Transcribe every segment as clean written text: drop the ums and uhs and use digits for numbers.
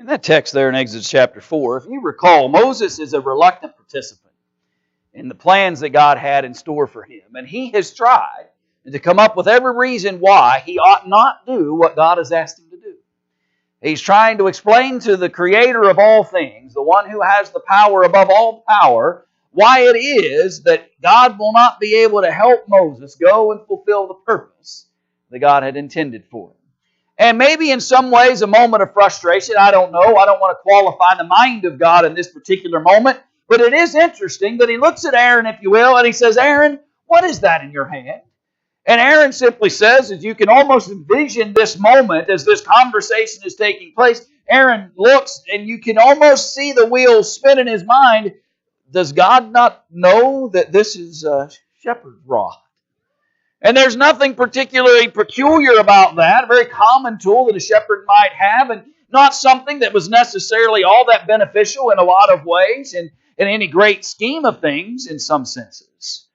In that text there in Exodus chapter 4, if you recall, Moses is a reluctant participant in the plans that God had in store for him. And he has tried to come up with every reason why he ought not do what God has asked him to do. He's trying to explain to the Creator of all things, the one who has the power above all power, why it is that God will not be able to help Moses go and fulfill the purpose that God had intended for him. And maybe in some ways a moment of frustration, I don't know. I don't want to qualify the mind of God in this particular moment. But it is interesting that he looks at Aaron, if you will, and he says, Aaron, what is that in your hand? And Aaron simply says, as you can almost envision this moment as this conversation is taking place, Aaron looks and you can almost see the wheels spin in his mind. Does God not know that this is a shepherd's rod? And there's nothing particularly peculiar about that, a very common tool that a shepherd might have, and not something that was necessarily all that beneficial in a lot of ways, and in any great scheme of things in some senses.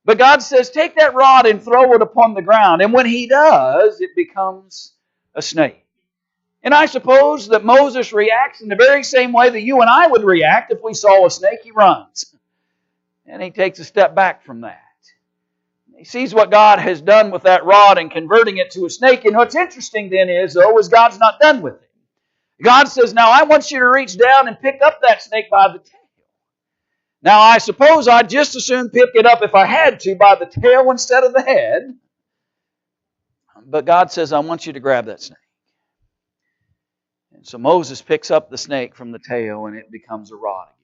But God says, take that rod and throw it upon the ground. And when he does, it becomes a snake. And I suppose that Moses reacts in the very same way that you and I would react if we saw a snake. He runs. And he takes a step back from that. He sees what God has done with that rod and converting it to a snake. And what's interesting then is God's not done with it. God says, now I want you to reach down and pick up that snake by the tail. Now I suppose I'd just as soon pick it up if I had to by the tail instead of the head. But God says, I want you to grab that snake. And so Moses picks up the snake from the tail and it becomes a rod again.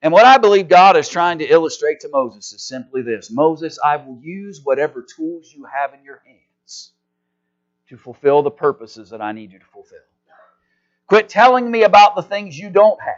And what I believe God is trying to illustrate to Moses is simply this. Moses, I will use whatever tools you have in your hands to fulfill the purposes that I need you to fulfill. Quit telling me about the things you don't have.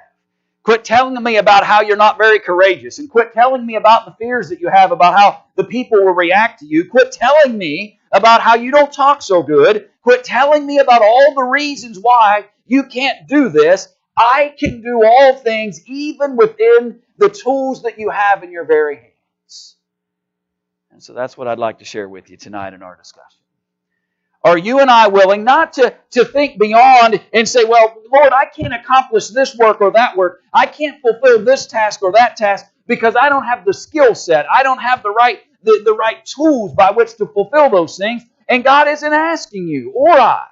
Quit telling me about how you're not very courageous. And quit telling me about the fears that you have about how the people will react to you. Quit telling me about how you don't talk so good. Quit telling me about all the reasons why you can't do this. I can do all things even within the tools that you have in your very hands. And so that's what I'd like to share with you tonight in our discussion. Are you and I willing not to think beyond and say, well, Lord, I can't accomplish this work or that work. I can't fulfill this task or that task because I don't have the skill set. I don't have the right tools by which to fulfill those things. And God isn't asking you or I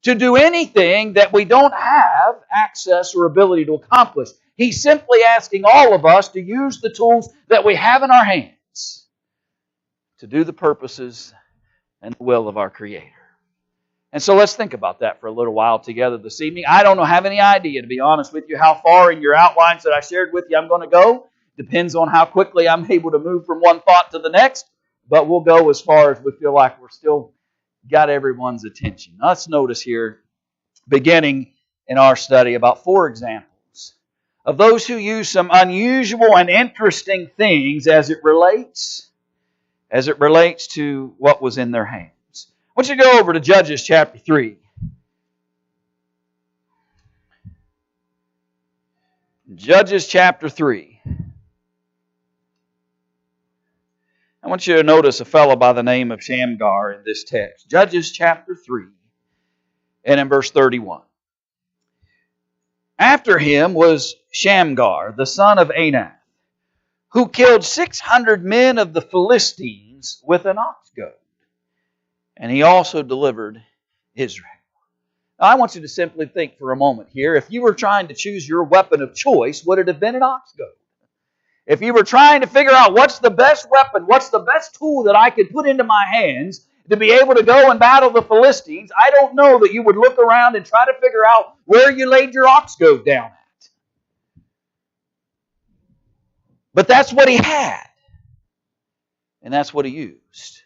to do anything that we don't have access or ability to accomplish. He's simply asking all of us to use the tools that we have in our hands to do the purposes and the will of our Creator. And so let's think about that for a little while together this evening. I don't have any idea, to be honest with you, how far in your outlines that I shared with you I'm going to go. Depends on how quickly I'm able to move from one thought to the next. But we'll go as far as we feel like we're still got everyone's attention. Now, let's notice here, beginning in our study, about 4 examples of those who use some unusual and interesting things as it relates to what was in their hands. I want you to go over to Judges chapter 3. Judges chapter 3. I want you to notice a fellow by the name of Shamgar in this text. Judges chapter 3 and in verse 31. After him was Shamgar, the son of Anath, who killed 600 men of the Philistines with an ox goad. And he also delivered Israel. Now, I want you to simply think for a moment here. If you were trying to choose your weapon of choice, would it have been an ox goad? If you were trying to figure out what's the best weapon, what's the best tool that I could put into my hands to be able to go and battle the Philistines, I don't know that you would look around and try to figure out where you laid your ox goad down at. But that's what he had. And that's what he used.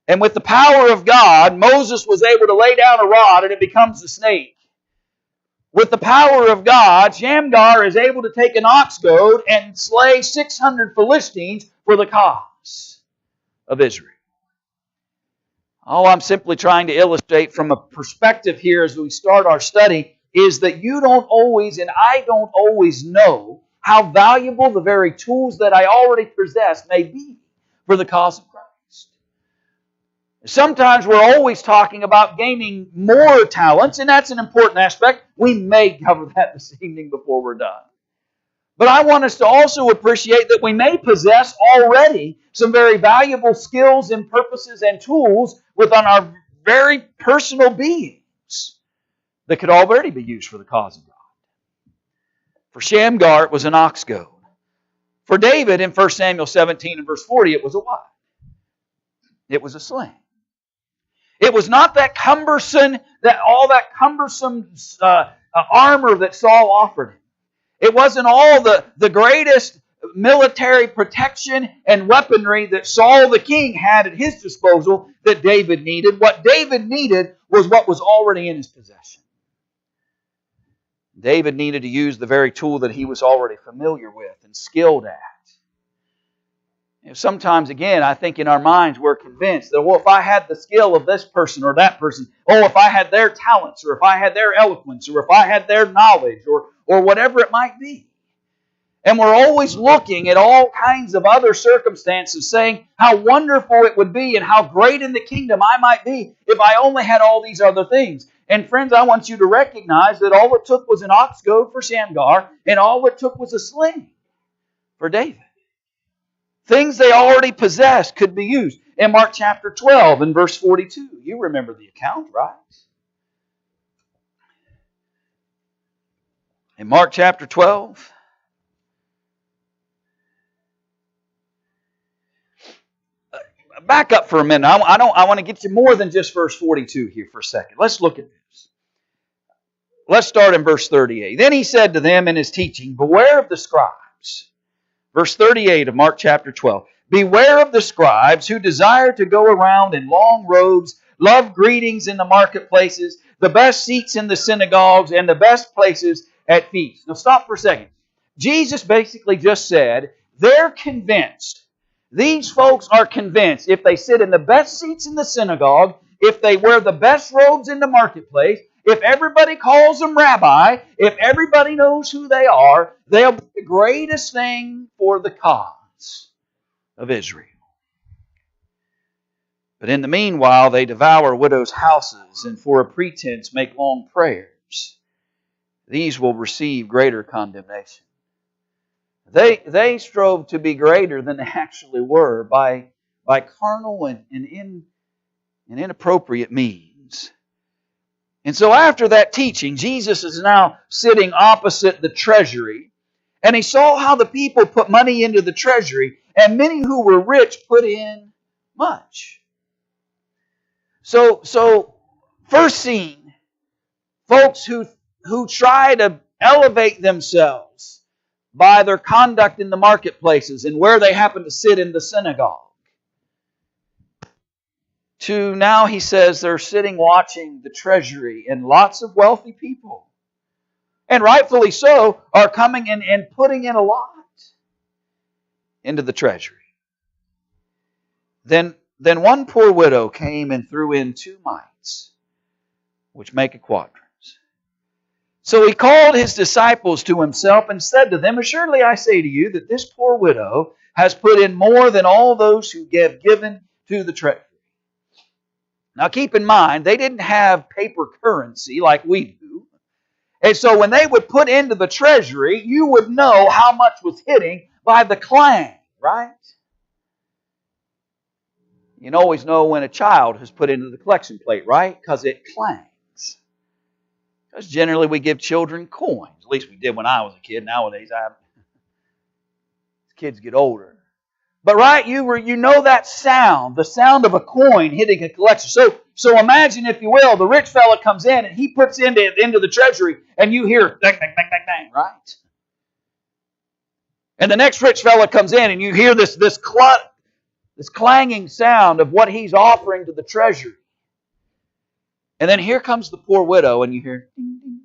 And with the power of God, Moses was able to lay down a rod and it becomes a snake. With the power of God, Shamgar is able to take an ox goad and slay 600 Philistines for the cause of Israel. All I'm simply trying to illustrate from a perspective here as we start our study is that you don't always, and I don't always know how valuable the very tools that I already possess may be for the cause of Christ. Sometimes we're always talking about gaining more talents, and that's an important aspect. We may cover that this evening before we're done. But I want us to also appreciate that we may possess already some very valuable skills and purposes and tools within our very personal beings that could already be used for the cause of God. For Shamgar, it was an ox goad. For David, in 1 Samuel 17 and verse 40, it was a what? It was a sling. It was not that cumbersome, armor that Saul offered him. It wasn't all the greatest military protection and weaponry that Saul the king had at his disposal that David needed. What David needed was what was already in his possession. David needed to use the very tool that he was already familiar with and skilled at. Sometimes, again, I think in our minds we're convinced that, well, if I had the skill of this person or that person, oh, if I had their talents, or if I had their eloquence, or if I had their knowledge, or whatever it might be. And we're always looking at all kinds of other circumstances, saying how wonderful it would be and how great in the kingdom I might be if I only had all these other things. And friends, I want you to recognize that all it took was an ox goad for Shamgar, and all it took was a sling for David. Things they already possessed could be used. In Mark chapter 12 and verse 42, you remember the account, right? In Mark chapter 12, back up for a minute. I want to get you more than just verse 42 here for a second. Let's look at this. Let's start in verse 38. Then he said to them in his teaching, beware of the scribes. Verse 38 of Mark chapter 12. Beware of the scribes who desire to go around in long robes, love greetings in the marketplaces, the best seats in the synagogues, and the best places at feasts. Now stop for a second. Jesus basically just said, they're convinced. These folks are convinced if they sit in the best seats in the synagogue, if they wear the best robes in the marketplace, if everybody calls them rabbi, if everybody knows who they are, they'll be the greatest thing for the cause of Israel. But in the meanwhile, they devour widows' houses and for a pretense make long prayers. These will receive greater condemnation. They strove to be greater than they actually were by carnal and inappropriate means. And so after that teaching, Jesus is now sitting opposite the treasury, and he saw how the people put money into the treasury, and many who were rich put in much. So first scene, folks who try to elevate themselves by their conduct in the marketplaces and where they happen to sit in the synagogue. To now he says they're sitting watching the treasury, and lots of wealthy people, and rightfully so, are coming in and putting in a lot into the treasury. Then one poor widow came and threw in 2 mites, which make a quadrans. So he called his disciples to himself and said to them, assuredly I say to you that this poor widow has put in more than all those who have given to the treasury. Now keep in mind, they didn't have paper currency like we do. And so when they would put into the treasury, you would know how much was hitting by the clang, right? You can always know when a child has put into the collection plate, right? Because it clangs. Because generally we give children coins. At least we did when I was a kid. Nowadays, kids get older. But right, you know that sound, the sound of a coin hitting a collection. So imagine, if you will, the rich fella comes in and he puts into the treasury, and you hear bang, bang, bang, bang, bang, right? And the next rich fella comes in and you hear this clanging sound of what he's offering to the treasury. And then here comes the poor widow, and you hear ding, ding,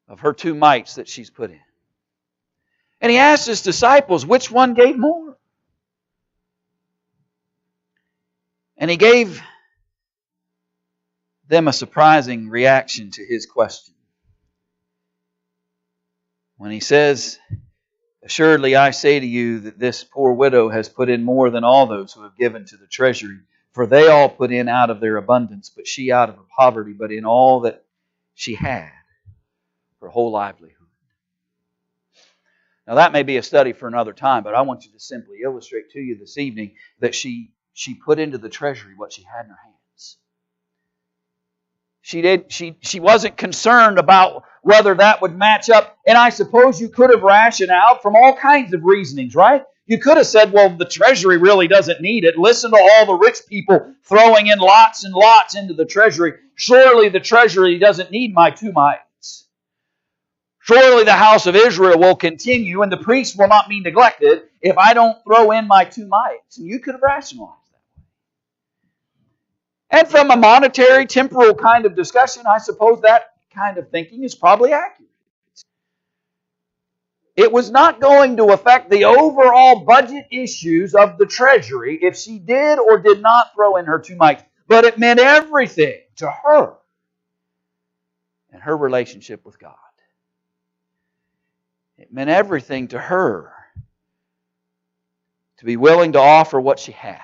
of her 2 mites that she's put in. And he asked his disciples, which one gave more? And he gave them a surprising reaction to his question. When he says, Assuredly, I say to you that this poor widow has put in more than all those who have given to the treasury. For they all put in out of their abundance, but she out of her poverty, but in all that she had, her whole livelihood. Now that may be a study for another time, but I want you to simply illustrate to you this evening that she put into the treasury what she had in her hands. She wasn't concerned about whether that would match up. And I suppose you could have rationed out from all kinds of reasonings, right? You could have said, well, the treasury really doesn't need it. Listen to all the rich people throwing in lots and lots into the treasury. Surely the treasury doesn't need my 2 mites. Surely the house of Israel will continue and the priests will not be neglected if I don't throw in my 2 mites. And you could have rationalized that. And from a monetary, temporal kind of discussion, I suppose that kind of thinking is probably accurate. It was not going to affect the overall budget issues of the treasury if she did or did not throw in her 2 mites. But it meant everything to her and her relationship with God. It meant everything to her to be willing to offer what she had.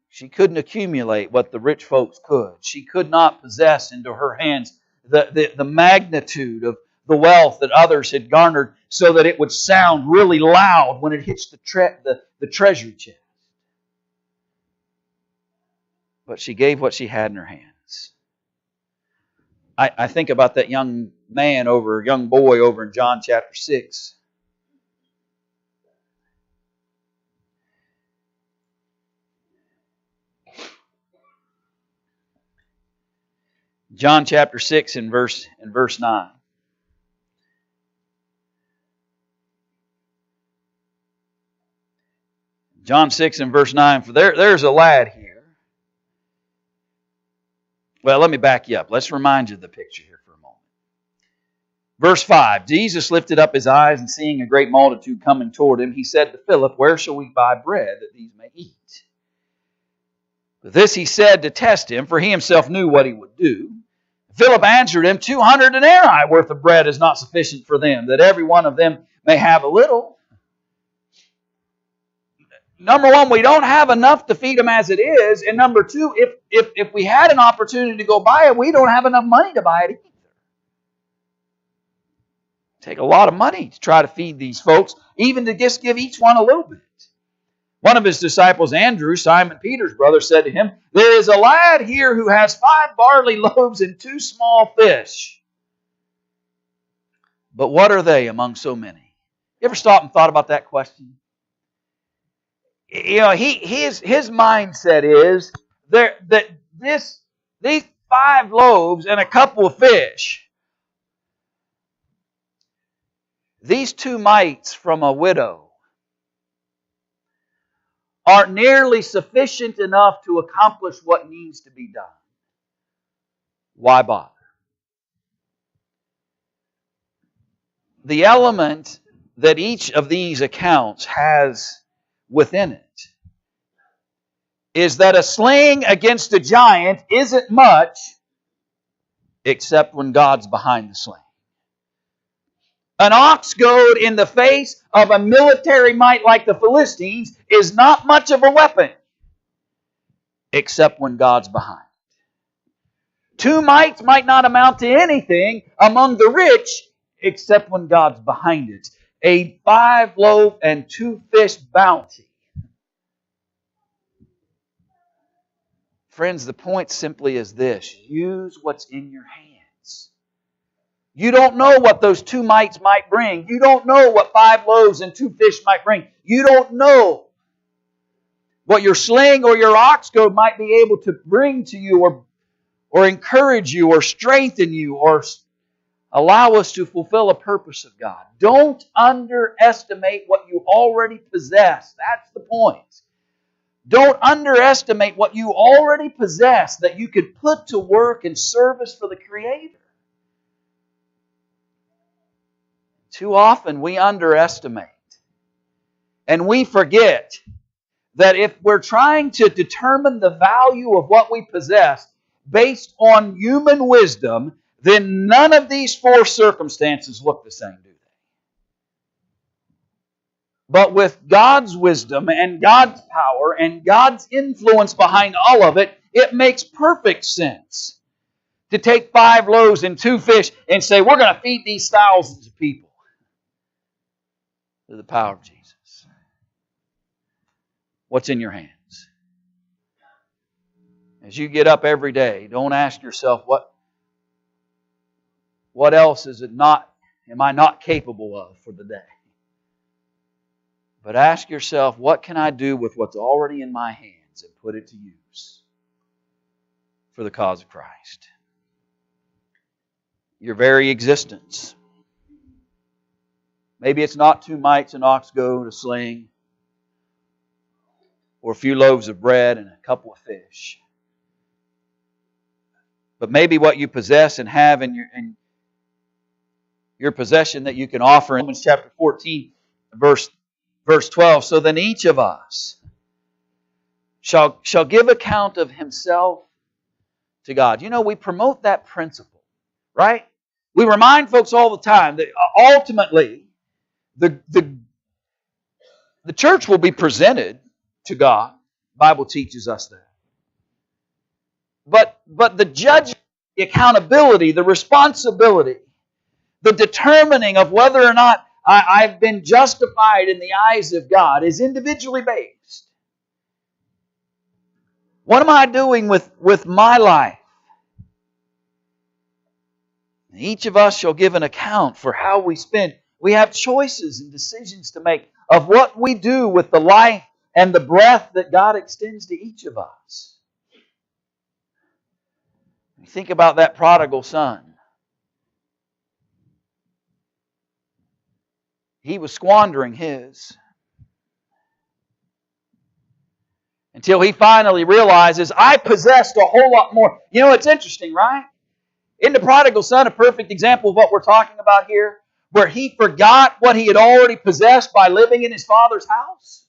She couldn't accumulate what the rich folks could. She could not possess into her hands the magnitude of the wealth that others had garnered so that it would sound really loud when it hits the treasury chest. But she gave what she had in her hands. I think about that young boy over in John chapter 6. John chapter 6 and verse 9. John 6 and verse 9. For there's a lad here. Well, let me back you up. Let's remind you of the picture here for a moment. Verse 5. Jesus lifted up his eyes and seeing a great multitude coming toward him, he said to Philip, where shall we buy bread that these may eat? But this he said to test him, for he himself knew what he would do. Philip answered him, 200 denarii worth of bread is not sufficient for them, that every one of them may have a little. Number one, we don't have enough to feed them as it is. And number two, if we had an opportunity to go buy it, we don't have enough money to buy it either. Take a lot of money to try to feed these folks, even to just give each one a little bit. One of his disciples, Andrew, Simon Peter's brother, said to him, there is a lad here who has 5 barley loaves and 2 small fish. But what are they among so many? You ever stopped and thought about that question? You know, his mindset is that these 5 loaves and a couple of fish, these 2 mites from a widow, aren't nearly sufficient enough to accomplish what needs to be done. Why bother? The element that each of these accounts has within it is that a sling against a giant isn't much except when God's behind the sling. An ox goad in the face of a military might like the Philistines is not much of a weapon, except when God's behind. 2 mites might not amount to anything among the rich, except when God's behind it. A 5 loaf and 2 fish bounty. Friends, the point simply is this: use what's in your hands. You don't know what those 2 mites might bring. You don't know what 5 loaves and 2 fish might bring. You don't know what your sling or your ox goad might be able to bring to you or encourage you or strengthen you or allow us to fulfill a purpose of God. Don't underestimate what you already possess. That's the point. Don't underestimate what you already possess that you could put to work in service for the Creator. Too often we underestimate and we forget that if we're trying to determine the value of what we possess based on human wisdom, then none of these 4 circumstances look the same, do they? But with God's wisdom and God's power and God's influence behind all of it, it makes perfect sense to take 5 loaves and 2 fish and say, we're going to feed these thousands of people through the power of Jesus. What's in your hands? As you get up every day, don't ask yourself, what else am I not capable of for the day? But ask yourself, what can I do with what's already in my hands and put it to use for the cause of Christ? Your very existence. Maybe it's not 2 mites, an ox goad, a sling, or a few loaves of bread and a couple of fish. But maybe what you possess and have in your possession that you can offer. In Romans chapter 14, verse 12. So then each of us shall give account of himself to God. You know, we promote that principle, right? We remind folks all the time that ultimately the church will be presented to God. The Bible teaches us that. But the judgment, the accountability, the responsibility, the determining of whether or not I've been justified in the eyes of God is individually based. What am I doing with my life? Each of us shall give an account for how we spend. We have choices and decisions to make of what we do with the life and the breath that God extends to each of us. Think about that prodigal son. He was squandering his until he finally realizes, I possessed a whole lot more. You know, it's interesting, right? Isn't the prodigal son a perfect example of what we're talking about here? Where he forgot what he had already possessed by living in his father's house?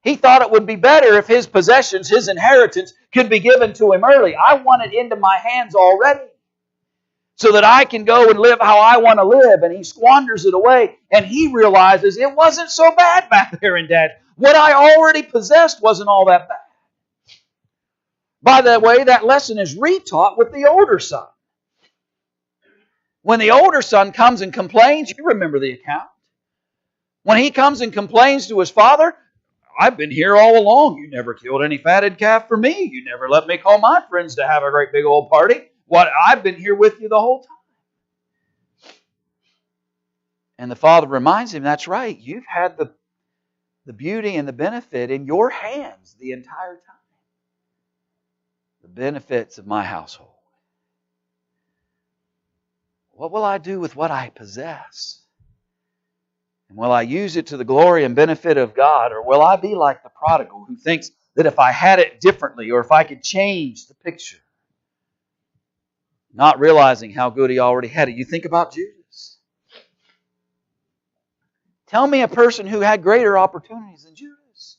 He thought it would be better if his possessions, his inheritance, could be given to him early. I want it into my hands already so that I can go and live how I want to live. And he squanders it away. And he realizes it wasn't so bad back there in Dad. What I already possessed wasn't all that bad. By the way, that lesson is retaught with the older son. When the older son comes and complains, you remember the account. When he comes and complains to his father, I've been here all along. You never killed any fatted calf for me. You never let me call my friends to have a great big old party. I've been here with you the whole time. And the father reminds him, that's right. You've had the beauty and the benefit in your hands the entire time. The benefits of my household. What will I do with what I possess? And will I use it to the glory and benefit of God? Or will I be like the prodigal who thinks that if I had it differently or if I could change the picture, not realizing how good he already had it? You think about Judas. Tell me a person who had greater opportunities than Judas.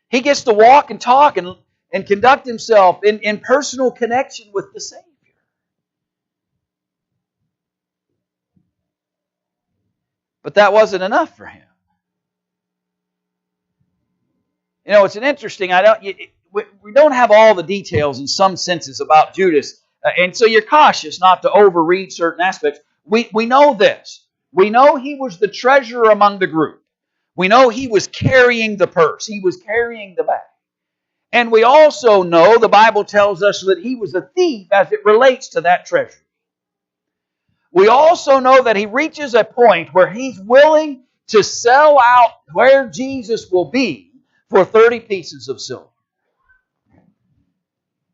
He gets to walk and talk and conduct himself in personal connection with the Savior. But that wasn't enough for him. You know, it's an interesting. We don't have all the details in some senses about Judas, and so you're cautious not to overread certain aspects. We know this. We know he was the treasurer among the group. We know he was carrying the purse. He was carrying the bag. And we also know the Bible tells us that he was a thief as it relates to that treasure. We also know that he reaches a point where he's willing to sell out where Jesus will be for 30 pieces of silver.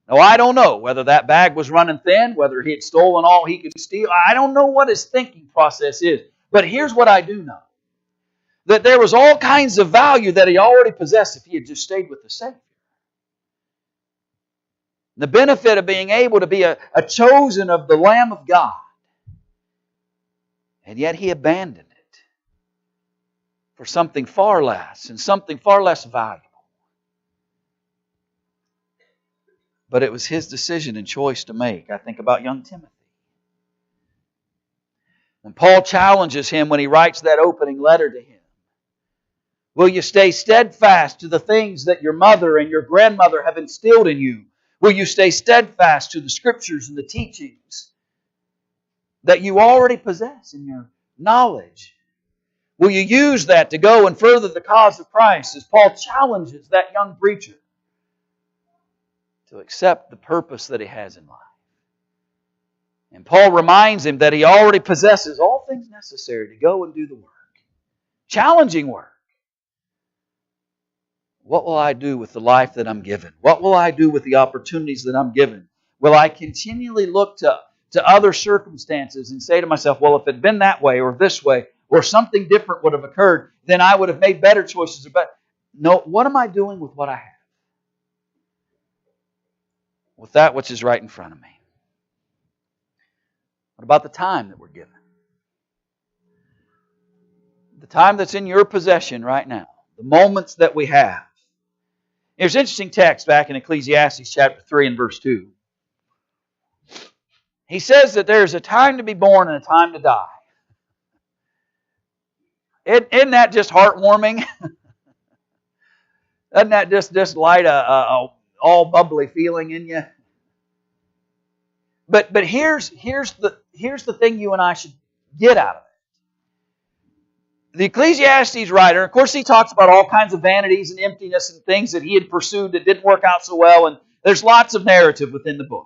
Now, I don't know whether that bag was running thin, whether he had stolen all he could steal. I don't know what his thinking process is. But here's what I do know. That there was all kinds of value that he already possessed if he had just stayed with the Savior. The benefit of being able to be a chosen of the Lamb of God. And yet he abandoned it for something far less and something far less valuable. But it was his decision and choice to make. I think about young Timothy. When Paul challenges him when he writes that opening letter to him, Will you stay steadfast to the things that your mother and your grandmother have instilled in you? Will you stay steadfast to the Scriptures and the teachings that you already possess in your knowledge? Will you use that to go and further the cause of Christ as Paul challenges that young preacher to accept the purpose that he has in life? And Paul reminds him that he already possesses all things necessary to go and do the work. Challenging work. What will I do with the life that I'm given? What will I do with the opportunities that I'm given? Will I continually look to other circumstances and say to myself, well, if it had been that way or this way, or something different would have occurred, then I would have made better choices. No, what am I doing with what I have? With that which is right in front of me. What about the time that we're given? The time that's in your possession right now. The moments that we have. There's an interesting text back in Ecclesiastes chapter 3 and verse 2. He says that there's a time to be born and a time to die. Isn't that just heartwarming? Doesn't that just light a all bubbly feeling in you? But here's the thing you and I should get out of it. The Ecclesiastes writer, of course, he talks about all kinds of vanities and emptiness and things that he had pursued that didn't work out so well, and there's lots of narrative within the book.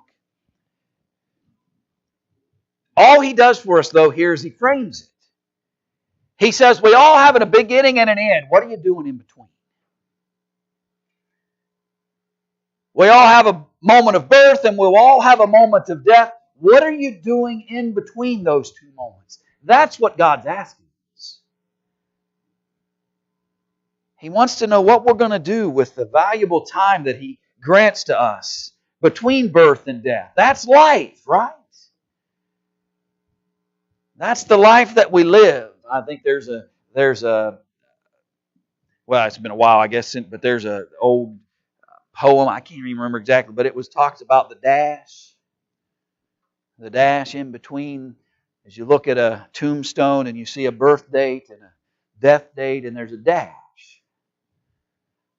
All he does for us, though, here is he frames it. He says, we all have a beginning and an end. What are you doing in between? We all have a moment of birth and we'll all have a moment of death. What are you doing in between those two moments? That's what God's asking us. He wants to know what we're going to do with the valuable time that He grants to us between birth and death. That's life, right? That's the life that we live. I think there's a well, it's been a while, I guess, but there's an old poem, I can't even remember exactly, but it talks about the dash in between. As you look at a tombstone and you see a birth date and a death date and there's a dash.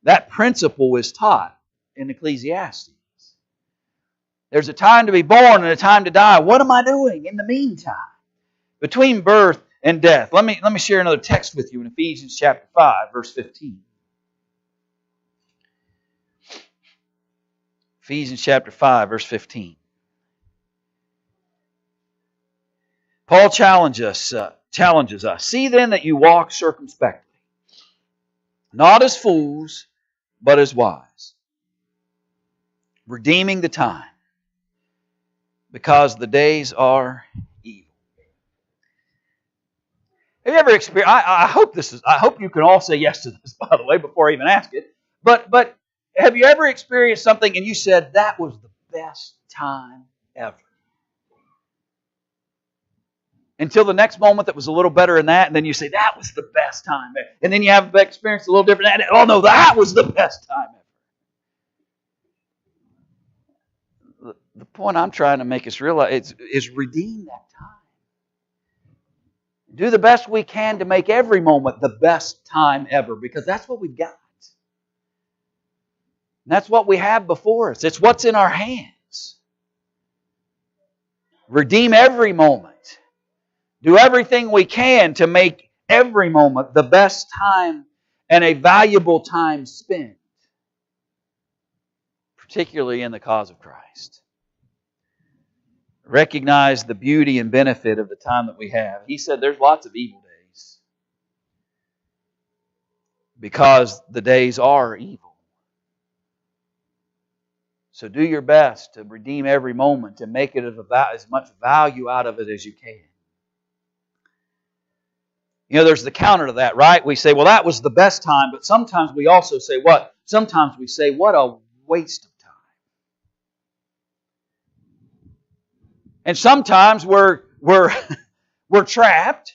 That principle is taught in Ecclesiastes. There's a time to be born and a time to die. What am I doing in the meantime? Between birth and death. Let me share another text with you in Ephesians chapter 5, verse 15. Ephesians chapter 5, verse 15. Paul challenges us. See then that you walk circumspectly, not as fools, but as wise, redeeming the time, because the days are evil. Have you ever experienced? I hope you can all say yes to this, by the way, before I even ask it. But have you ever experienced something and you said that was the best time ever? Until the next moment that was a little better than that, and then you say that was the best time ever. And then you have experienced a little different. And, oh no, that was the best time ever. The point I'm trying to make us realize is redeem that time. Do the best we can to make every moment the best time ever, because that's what we've got. And that's what we have before us. It's what's in our hands. Redeem every moment. Do everything we can to make every moment the best time and a valuable time spent, particularly in the cause of Christ. Recognize the beauty and benefit of the time that we have. He said there's lots of evil days because the days are evil. So do your best to redeem every moment and make it as much value out of it as you can. You know, there's the counter to that, right? We say, well, that was the best time, but sometimes we also say what? Sometimes we say, what a waste of time. And sometimes we're trapped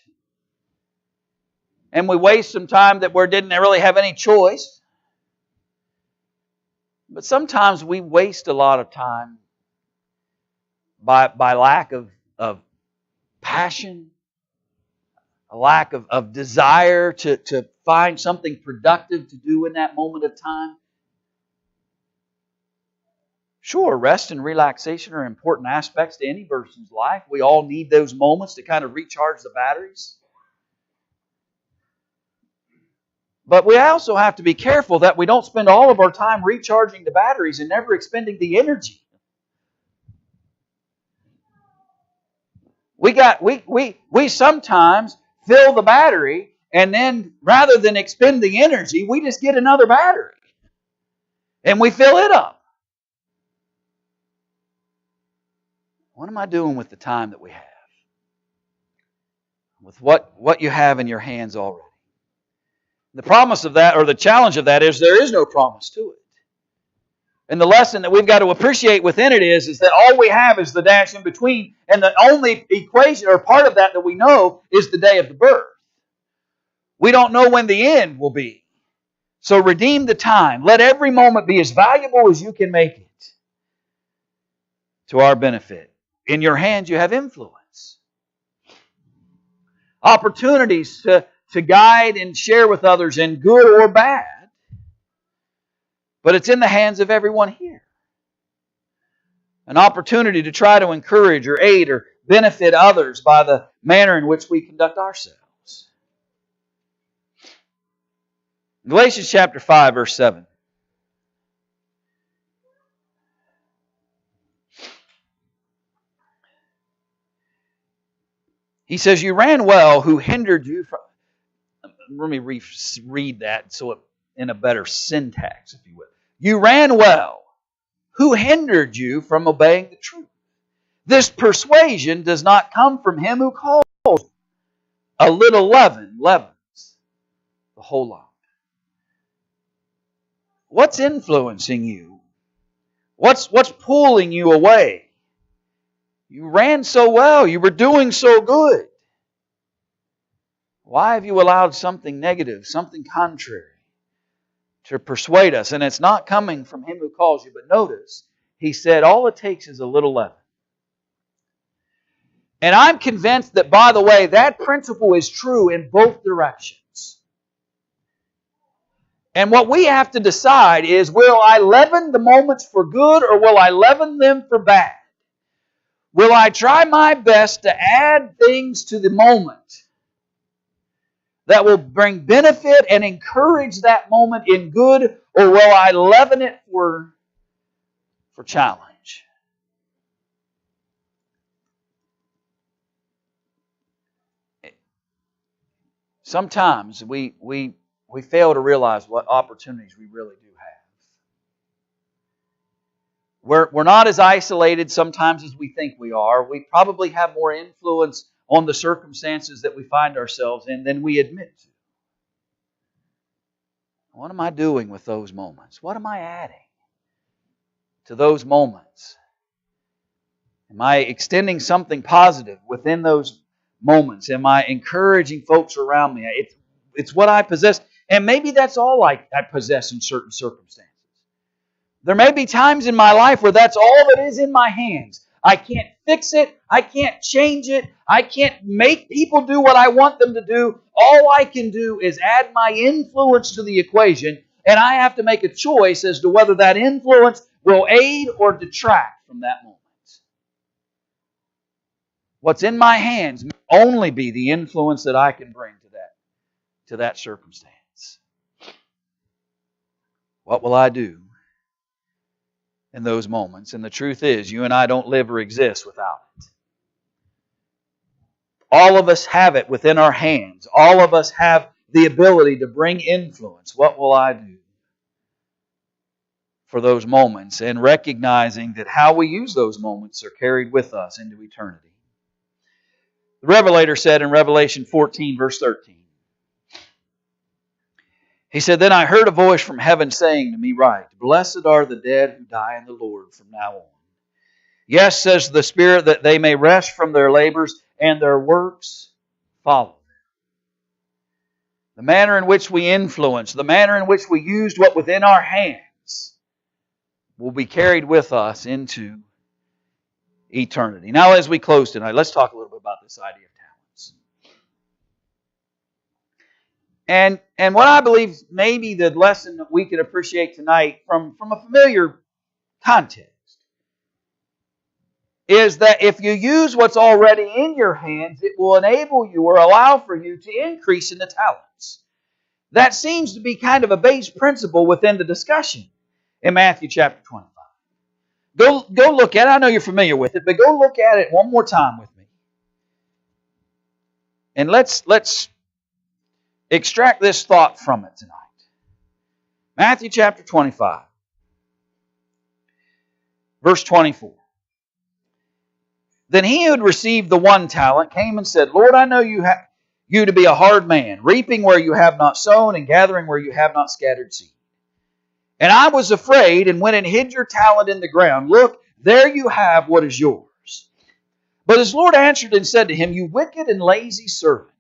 and we waste some time that we didn't really have any choice. But sometimes we waste a lot of time by lack of passion, a lack of desire to find something productive to do in that moment of time? Sure, rest and relaxation are important aspects to any person's life. We all need those moments to kind of recharge the batteries. But we also have to be careful that we don't spend all of our time recharging the batteries and never expending the energy. We sometimes fill the battery, and then rather than expend the energy, we just get another battery. And we fill it up. What am I doing with the time that we have? With what you have in your hands already? The promise of that, or the challenge of that, is there is no promise to it. And the lesson that we've got to appreciate within it is that all we have is the dash in between, and the only equation or part of that we know is the day of the birth. We don't know when the end will be. So redeem the time. Let every moment be as valuable as you can make it to our benefit. In your hands you have influence. Opportunities to guide and share with others in good or bad. But it's in the hands of everyone here. An opportunity to try to encourage or aid or benefit others by the manner in which we conduct ourselves. Galatians chapter 5, verse 7. He says, you ran well who hindered you from... Let me read that so in a better syntax, if you will. You ran well who hindered you from obeying the truth. This persuasion does not come from him who calls you. A little leaven leavens the whole lump. What's influencing you? What's pulling you away? You ran so well. You were doing so good. Why have you allowed something negative, something contrary to persuade us? And it's not coming from him who calls you. But notice, he said all it takes is a little leaven. And I'm convinced that, by the way, that principle is true in both directions. And what we have to decide is, will I leaven the moments for good or will I leaven them for bad? Will I try my best to add things to the moment that will bring benefit and encourage that moment in good, or will I leaven it for challenge? Sometimes we fail to realize what opportunities we really do have. We're not as isolated sometimes as we think we are. We probably have more influence on the circumstances that we find ourselves in than we admit to. What am I doing with those moments? What am I adding to those moments? Am I extending something positive within those moments? Am I encouraging folks around me? It's what I possess. And maybe that's all I possess in certain circumstances. There may be times in my life where that's all that is in my hands. I can't fix it. I can't change it. I can't make people do what I want them to do. All I can do is add my influence to the equation, and I have to make a choice as to whether that influence will aid or detract from that moment. What's in my hands may only be the influence that I can bring to that circumstance. What will I do in those moments? And the truth is, you and I don't live or exist without it. All of us have it within our hands. All of us have the ability to bring influence. What will I do for those moments? And recognizing that how we use those moments are carried with us into eternity. The Revelator said in Revelation 14, verse 13, he said, Then I heard a voice from heaven saying to me, Write, Blessed are the dead who die in the Lord from now on. Yes, says the Spirit, that they may rest from their labors and their works follow them. The manner in which we influence, the manner in which we used what within our hands will be carried with us into eternity. Now, as we close tonight, let's talk a little bit about this idea of talents. And what I believe maybe the lesson that we can appreciate tonight from a familiar context is that if you use what's already in your hands, it will enable you or allow for you to increase in the talents. That seems to be kind of a base principle within the discussion in Matthew chapter 25. Go look at it. I know you're familiar with it, but go look at it one more time with me. And let's extract this thought from it tonight. Matthew chapter 25, verse 24. Then he who had received the 1 talent came and said, Lord, I know you to be a hard man, reaping where you have not sown and gathering where you have not scattered seed. And I was afraid and went and hid your talent in the ground. Look, there you have what is yours. But his Lord answered and said to him, You wicked and lazy servant,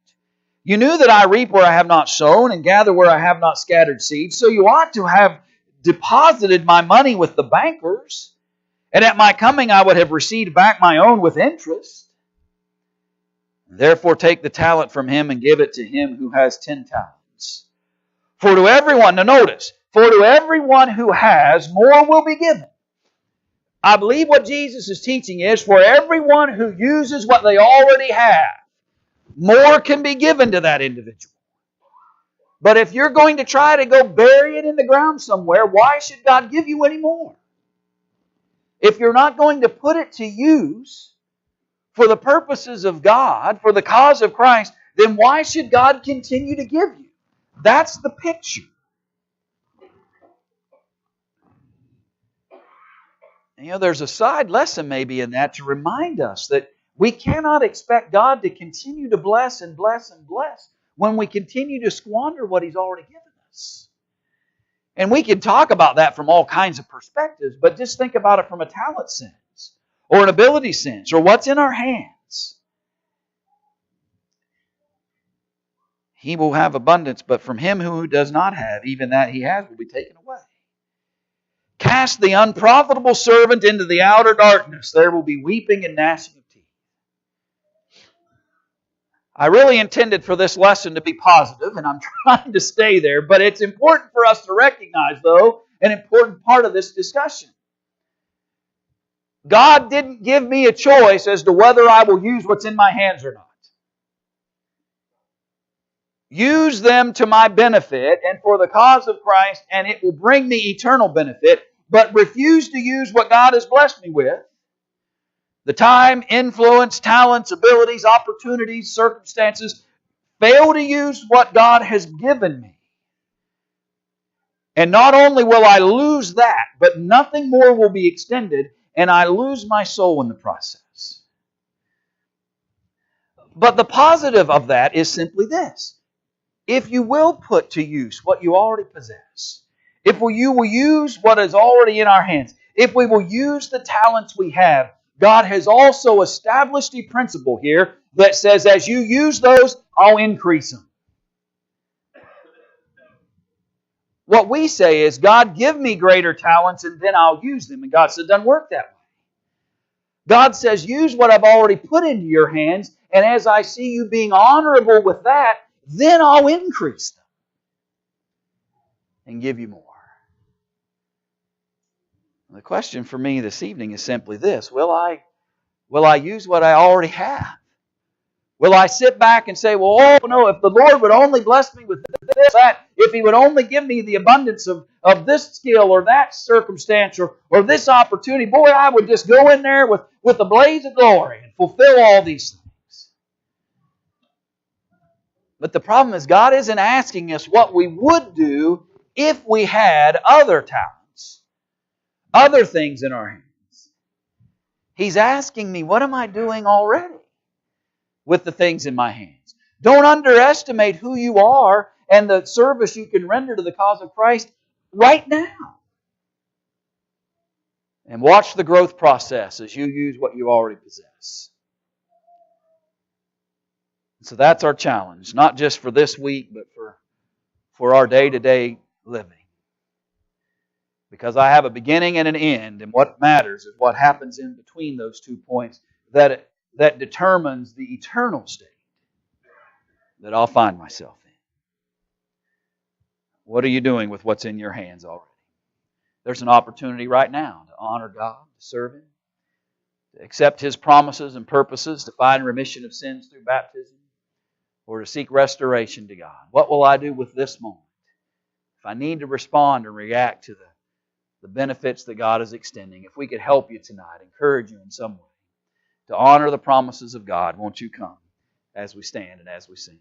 you knew that I reap where I have not sown and gather where I have not scattered seed, so you ought to have deposited my money with the bankers, and at my coming I would have received back my own with interest. Therefore take the talent from him and give it to him who has 10 talents. For to everyone, now notice, for to everyone who has, more will be given. I believe what Jesus is teaching is for everyone who uses what they already have, more can be given to that individual. But if you're going to try to go bury it in the ground somewhere, why should God give you any more? If you're not going to put it to use for the purposes of God, for the cause of Christ, then why should God continue to give you? That's the picture. There's a side lesson maybe in that to remind us that we cannot expect God to continue to bless and bless and bless when we continue to squander what He's already given us. And we can talk about that from all kinds of perspectives, but just think about it from a talent sense, or an ability sense, or what's in our hands. He will have abundance, but from him who does not have, even that he has will be taken away. Cast the unprofitable servant into the outer darkness. There will be weeping and gnashing of teeth. I really intended for this lesson to be positive, and I'm trying to stay there, but it's important for us to recognize, though, an important part of this discussion. God didn't give me a choice as to whether I will use what's in my hands or not. Use them to my benefit and for the cause of Christ, and it will bring me eternal benefit, but refuse to use what God has blessed me with, the time, influence, talents, abilities, opportunities, circumstances, fail to use what God has given me. And not only will I lose that, but nothing more will be extended, and I lose my soul in the process. But the positive of that is simply this. If you will put to use what you already possess, if you will use what is already in our hands, if we will use the talents we have, God has also established a principle here that says as you use those, I'll increase them. What we say is, God, give me greater talents and then I'll use them. And God said, it doesn't work that way. God says, use what I've already put into your hands, and as I see you being honorable with that, then I'll increase them and give you more. The question for me this evening is simply this. Will I use what I already have? Will I sit back and say, well, oh no, if the Lord would only bless me with this, that, if He would only give me the abundance of this skill or that circumstance or this opportunity, boy, I would just go in there with a blaze of glory and fulfill all these things. But the problem is God isn't asking us what we would do if we had other talents, other things in our hands. He's asking me, what am I doing already with the things in my hands? Don't underestimate who you are and the service you can render to the cause of Christ right now. And watch the growth process as you use what you already possess. So that's our challenge, not just for this week, but for our day-to-day living. Because I have a beginning and an end, and what matters is what happens in between those 2 points that determines the eternal state that I'll find myself in. What are you doing with what's in your hands already? There's an opportunity right now to honor God, to serve Him, to accept His promises and purposes, to find remission of sins through baptism, or to seek restoration to God. What will I do with this moment? If I need to respond and react to the benefits that God is extending, if we could help you tonight, encourage you in some way to honor the promises of God, won't you come as we stand and as we sing?